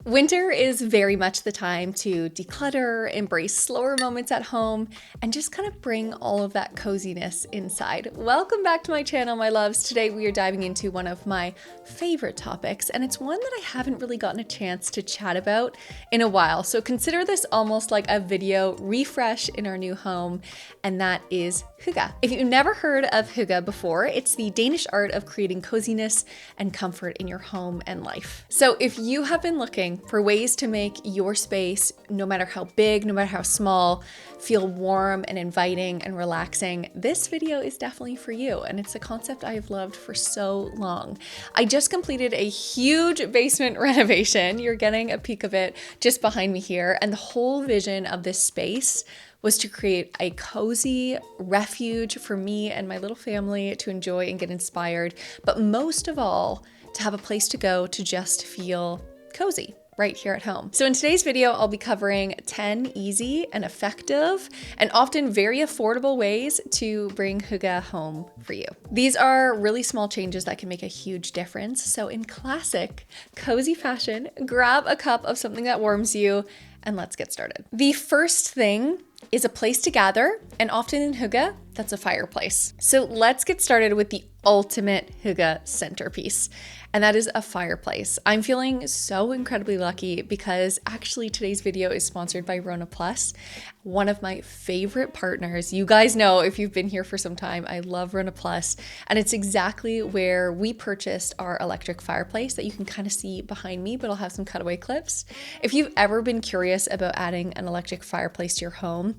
Winter is very much the time to declutter, embrace slower moments at home, and just kind of bring all of that coziness inside. Welcome back to my channel, my loves. Today we are diving into one of my favorite topics, and it's one that I haven't really gotten a chance to chat about in a while. So consider this almost like a video refresh in our new home, and that is hygge. If you've never heard of hygge before, it's the Danish art of creating coziness and comfort in your home and life. So if you have been looking for ways to make your space, no matter how big, no matter how small, feel warm and inviting and relaxing, this video is definitely for you. And it's a concept I have loved for so long. I just completed a huge basement renovation. You're getting a peek of it just behind me here. And the whole vision of this space was to create a cozy refuge for me and my little family to enjoy and get inspired, but most of all, to have a place to go to just feel cozy right here at home. So in today's video, I'll be covering 10 easy and effective and often very affordable ways to bring hygge home for you. These are really small changes that can make a huge difference. So in classic cozy fashion, grab a cup of something that warms you and let's get started. The first thing is a place to gather, and often in hygge, that's a fireplace. So let's get started with the ultimate hygge centerpiece, and that is a fireplace. I'm feeling so incredibly lucky because actually today's video is sponsored by Rona Plus, one of my favorite partners. You guys know, if you've been here for some time, I love Rona Plus, and it's exactly where we purchased our electric fireplace that you can kind of see behind me, but I'll have some cutaway clips. If you've ever been curious about adding an electric fireplace to your home,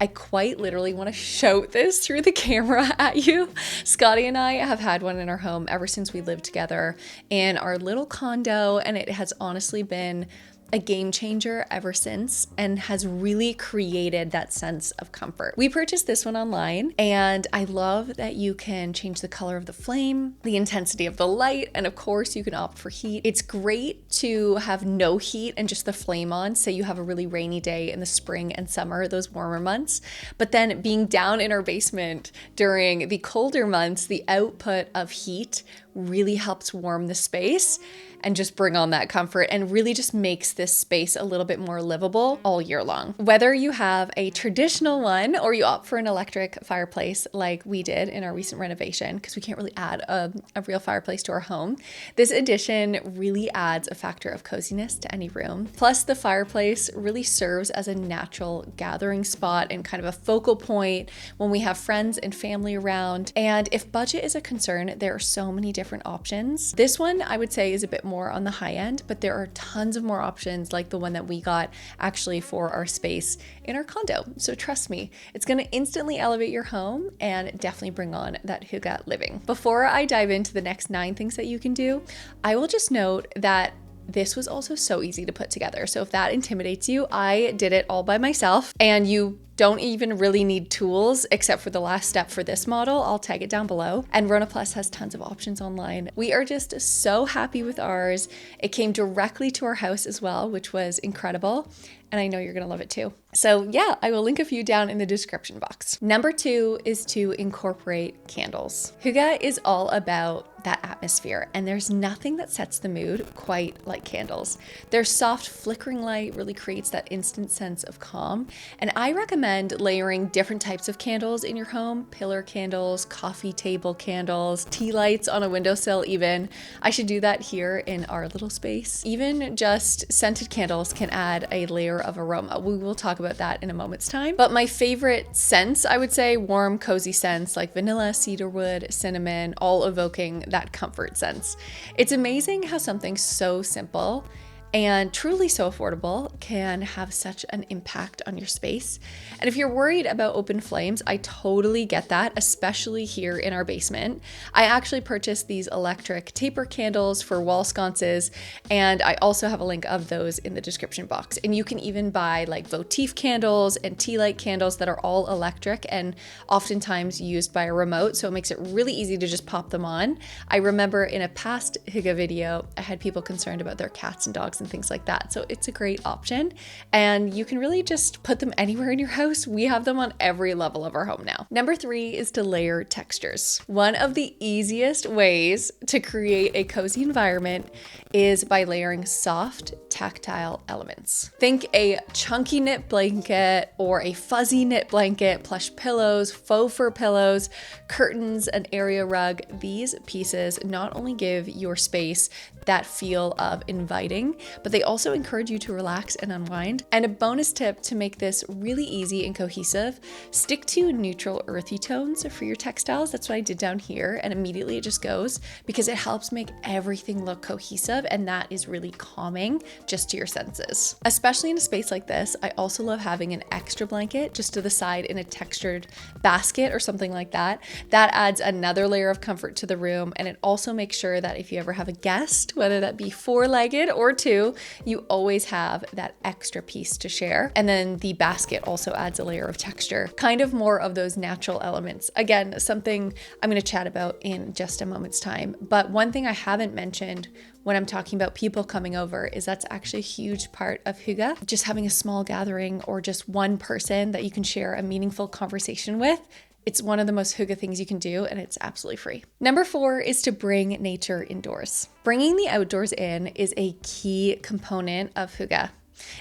I quite literally want to shout this through the camera at you. Scotty and I have had one in our home ever since we lived together in our little condo, and it has honestly been a game changer ever since and has really created that sense of comfort. We purchased this one online, and I love that you can change the color of the flame, the intensity of the light, and of course you can opt for heat. It's great to have no heat and just the flame on, say you have a really rainy day in the spring and summer, those warmer months, but then being down in our basement during the colder months, the output of heat really helps warm the space and just bring on that comfort and really just makes this space a little bit more livable all year long. Whether you have a traditional one or you opt for an electric fireplace like we did in our recent renovation, because we can't really add a real fireplace to our home, this addition really adds a factor of coziness to any room. Plus the fireplace really serves as a natural gathering spot and kind of a focal point when we have friends and family around. And if budget is a concern, there are so many different options. This one I would say is a bit more on the high end, but there are tons of more options like the one that we got actually for our space in our condo. So trust me, it's going to instantly elevate your home and definitely bring on that hygge living. Before I dive into the next 9 things that you can do, I will just note that this was also so easy to put together. So if that intimidates you, I did it all by myself, and you don't even really need tools except for the last step for this model. I'll tag it down below. And Rona Plus has tons of options online. We are just so happy with ours. It came directly to our house as well, which was incredible. And I know you're gonna love it too. So yeah, I will link a few down in the description box. Number 2 is to incorporate candles. Hygge is all about that atmosphere, and there's nothing that sets the mood quite like candles. Their soft flickering light really creates that instant sense of calm, and I recommend layering different types of candles in your home: pillar candles, coffee table candles, tea lights on a windowsill even. I should do that here in our little space. Even just scented candles can add a layer of aroma. We will talk about that in a moment's time. But my favorite scents, I would say warm, cozy scents like vanilla, cedarwood, cinnamon, all evoking that comfort sense. It's amazing how something so simple and truly so affordable can have such an impact on your space. And if you're worried about open flames, I totally get that, especially here in our basement. I actually purchased these electric taper candles for wall sconces, and I also have a link of those in the description box. And you can even buy like votive candles and tea light candles that are all electric and oftentimes used by a remote, so it makes it really easy to just pop them on. I remember in a past hygge video, I had people concerned about their cats and dogs and things like that. So it's a great option, and you can really just put them anywhere in your house. We have them on every level of our home now. Number 3 is to layer textures. One of the easiest ways to create a cozy environment is by layering soft, tactile elements. Think a chunky knit blanket or a fuzzy knit blanket, plush pillows, faux fur pillows, curtains, an area rug. These pieces not only give your space that feel of inviting, but they also encourage you to relax and unwind. And a bonus tip to make this really easy and cohesive, stick to neutral earthy tones for your textiles. That's what I did down here, and immediately it just goes, because it helps make everything look cohesive, and that is really calming just to your senses. Especially in a space like this, I also love having an extra blanket just to the side in a textured basket or something like that. That adds another layer of comfort to the room, and it also makes sure that if you ever have a guest, whether that be 4-legged or 2, you always have that extra piece to share. And then the basket also adds a layer of texture, kind of more of those natural elements. Again, something I'm going to chat about in just a moment's time. But one thing I haven't mentioned when I'm talking about people coming over is that's actually a huge part of hygge. Just having a small gathering or just one person that you can share a meaningful conversation with. It's one of the most hygge things you can do, and it's absolutely free. Number 4 is to bring nature indoors. Bringing the outdoors in is a key component of hygge.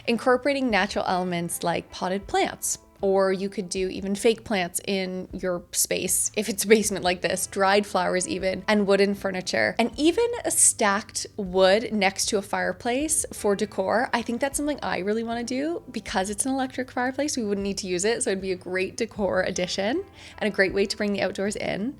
Incorporating natural elements like potted plants, or you could do even fake plants in your space if it's a basement like this, dried flowers even, and wooden furniture, and even a stacked wood next to a fireplace for decor. I think that's something I really want to do because it's an electric fireplace. We wouldn't need to use it, so it'd be a great decor addition and a great way to bring the outdoors in.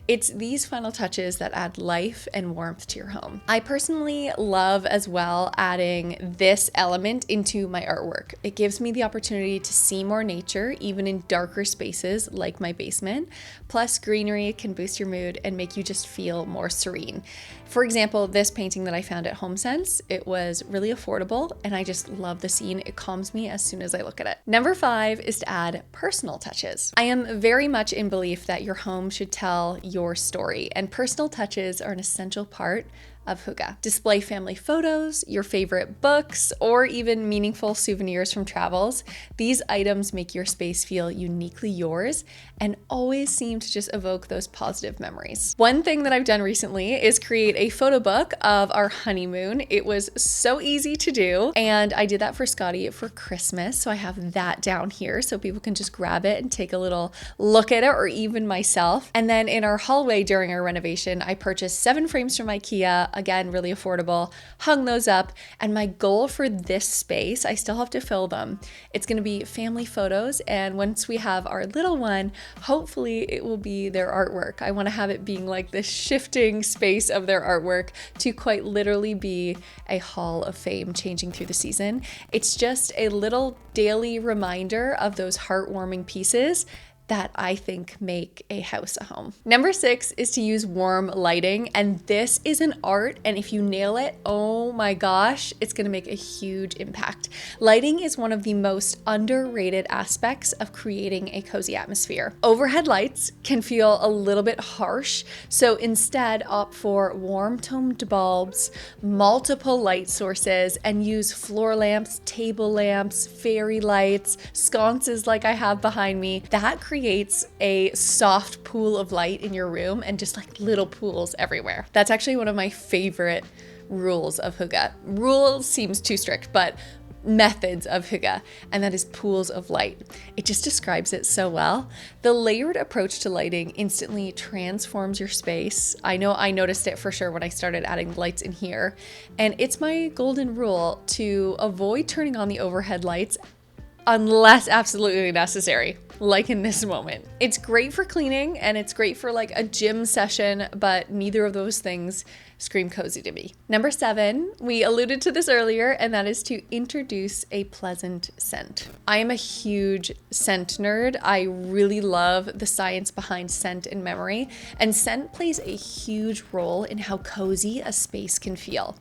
It's these final touches that add life and warmth to your home. I personally love as well adding this element into my artwork. It gives me the opportunity to see more nature, even in darker spaces like my basement. Plus, greenery can boost your mood and make you just feel more serene. For example, this painting that I found at HomeSense, it was really affordable, and I just love the scene. It calms me as soon as I look at it. Number 5 is to add personal touches. I am very much in belief that your home should tell your story, and personal touches are an essential part of hygge. Display family photos, your favorite books, or even meaningful souvenirs from travels. These items make your space feel uniquely yours and always seem to just evoke those positive memories. One thing that I've done recently is create a photo book of our honeymoon. It was so easy to do, and I did that for Scotty for Christmas, so I have that down here so people can just grab it and take a little look at it, or even myself. And then in our hallway during our renovation, I purchased 7 frames from IKEA, again, really affordable, hung those up, and my goal for this space, I still have to fill them. It's gonna be family photos, and once we have our little one, hopefully it will be their artwork. I wanna have it being like this shifting space of their artwork to quite literally be a hall of fame changing through the season. It's just a little daily reminder of those heartwarming pieces that I think make a house a home. Number 6 is to use warm lighting, and this is an art, and if you nail it, oh my gosh, it's gonna make a huge impact. Lighting is one of the most underrated aspects of creating a cozy atmosphere. Overhead lights can feel a little bit harsh, so instead opt for warm toned bulbs, multiple light sources, and use floor lamps, table lamps, fairy lights, sconces like I have behind me. That creates a soft pool of light in your room, and just like little pools everywhere. That's actually one of my favorite rules of hygge. Rules seems too strict, but methods of hygge, and that is pools of light. It just describes it so well. The layered approach to lighting instantly transforms your space. I know I noticed it for sure when I started adding lights in here, and it's my golden rule to avoid turning on the overhead lights unless absolutely necessary, like in this moment. It's great for cleaning, and it's great for like a gym session, but neither of those things scream cozy to me. Number 7, we alluded to this earlier, and that is to introduce a pleasant scent. I am a huge scent nerd. I really love the science behind scent and memory, and scent plays a huge role in how cozy a space can feel.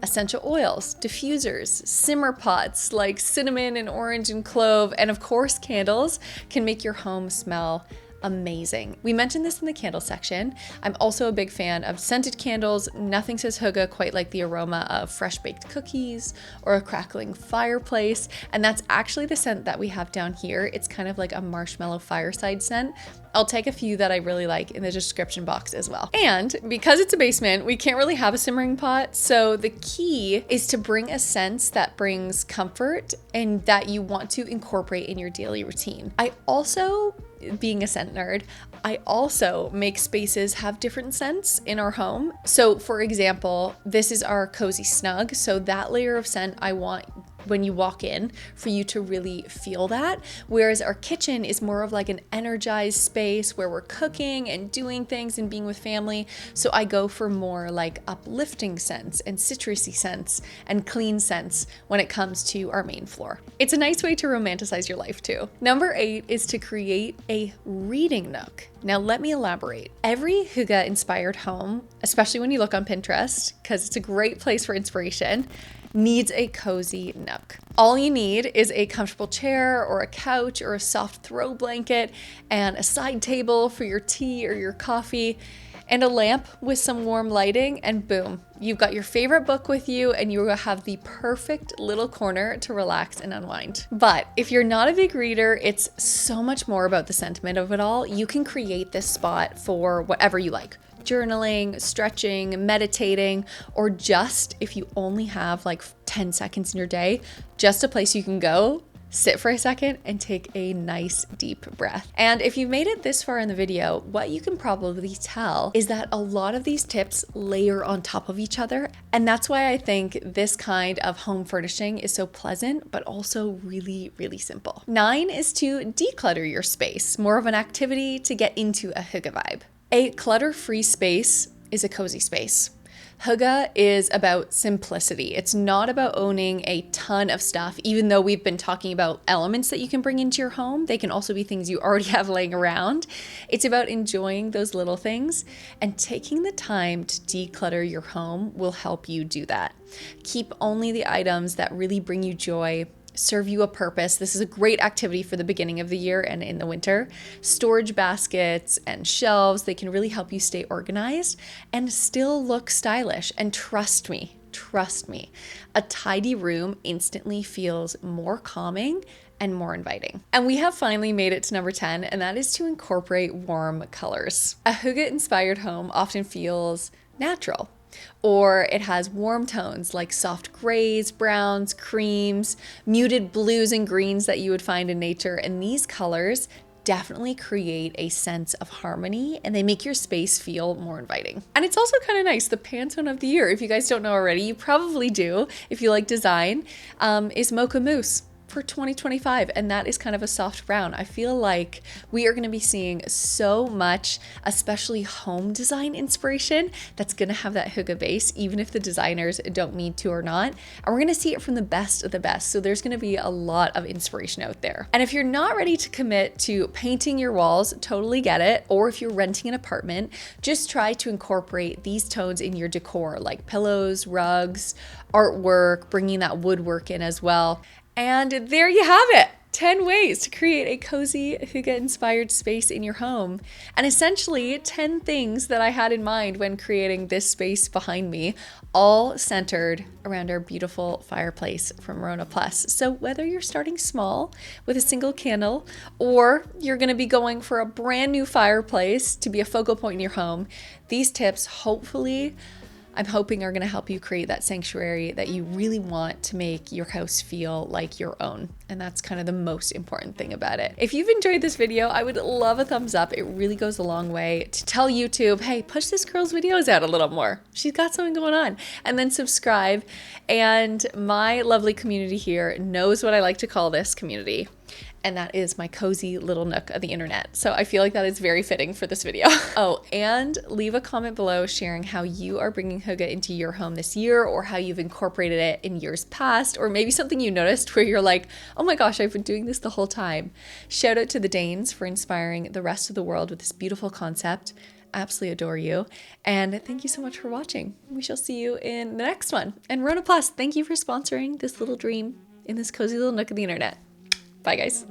Essential oils, diffusers, simmer pots like cinnamon and orange and clove, and of course candles can make your home smell amazing. We mentioned this in the candle section. I'm also a big fan of scented candles. Nothing says hygge quite like the aroma of fresh baked cookies or a crackling fireplace. And that's actually the scent that we have down here. It's kind of like a marshmallow fireside scent. I'll take a few that I really like in the description box as well. And because it's a basement, we can't really have a simmering pot. So the key is to bring a sense that brings comfort and that you want to incorporate in your daily routine. I also, being a scent nerd, I also make spaces have different scents in our home. So for example, this is our cozy snug. So that layer of scent I want when you walk in for you to really feel that. Whereas our kitchen is more of like an energized space where we're cooking and doing things and being with family. So I go for more like uplifting scents and citrusy scents and clean scents when it comes to our main floor. It's a nice way to romanticize your life too. Number 8 is to create a reading nook. Now let me elaborate. Every hygge-inspired home, especially when you look on Pinterest, because it's a great place for inspiration, needs a cozy nook. All you need is a comfortable chair or a couch or a soft throw blanket and a side table for your tea or your coffee and a lamp with some warm lighting, and boom, you've got your favorite book with you and you will have the perfect little corner to relax and unwind. But if you're not a big reader, it's so much more about the sentiment of it all. You can create this spot for whatever you like. Journaling, stretching, meditating, or just if you only have like 10 seconds in your day, just a place you can go, sit for a second and take a nice deep breath. And if you've made it this far in the video, what you can probably tell is that a lot of these tips layer on top of each other. And that's why I think this kind of home furnishing is so pleasant, but also really, really simple. 9 is to declutter your space, more of an activity to get into a hygge vibe. A clutter-free space is a cozy space. Hygge is about simplicity. It's not about owning a ton of stuff, even though we've been talking about elements that you can bring into your home. They can also be things you already have laying around. It's about enjoying those little things, and taking the time to declutter your home will help you do that. Keep only the items that really bring you joy, serve you a purpose. This is a great activity for the beginning of the year and in the winter. Storage baskets and shelves, they can really help you stay organized and still look stylish. And trust me, a tidy room instantly feels more calming and more inviting. And we have finally made it to number 10, and that is to incorporate warm colors. A hygge-inspired home often feels natural, or it has warm tones like soft grays, browns, creams, muted blues and greens that you would find in nature. And these colors definitely create a sense of harmony and they make your space feel more inviting. And it's also kind of nice. The Pantone of the year, if you guys don't know already, you probably do if you like design, is Mocha Mousse for 2025, and that is kind of a soft brown. I feel like we are going to be seeing so much, especially home design inspiration, that's going to have that hygge base, even if the designers don't need to or not. And we're going to see it from the best of the best. So there's going to be a lot of inspiration out there. And if you're not ready to commit to painting your walls, totally get it. Or if you're renting an apartment, just try to incorporate these tones in your decor, like pillows, rugs, artwork, bringing that woodwork in as well. And there you have it, 10 ways to create a cozy hygge-inspired space in your home. And essentially 10 things that I had in mind when creating this space behind me, all centered around our beautiful fireplace from Rona Plus. So whether you're starting small with a single candle, or you're gonna be going for a brand new fireplace to be a focal point in your home, these tips hopefully I'm hoping are going to help you create that sanctuary that you really want to make your house feel like your own. And that's kind of the most important thing about it. If you've enjoyed this video, I would love a thumbs up. It really goes a long way to tell YouTube, hey, push this girl's videos out a little more. She's got something going on. And then subscribe. And my lovely community here knows what I like to call this community. And that is my cozy little nook of the internet. So I feel like that is very fitting for this video. Oh, and leave a comment below sharing how you are bringing hygge into your home this year, or how you've incorporated it in years past, or maybe something you noticed where you're like, oh my gosh, I've been doing this the whole time. Shout out to the Danes for inspiring the rest of the world with this beautiful concept. Absolutely adore you. And thank you so much for watching. We shall see you in the next one. And Rona Plus, thank you for sponsoring this little dream in this cozy little nook of the internet. Bye guys.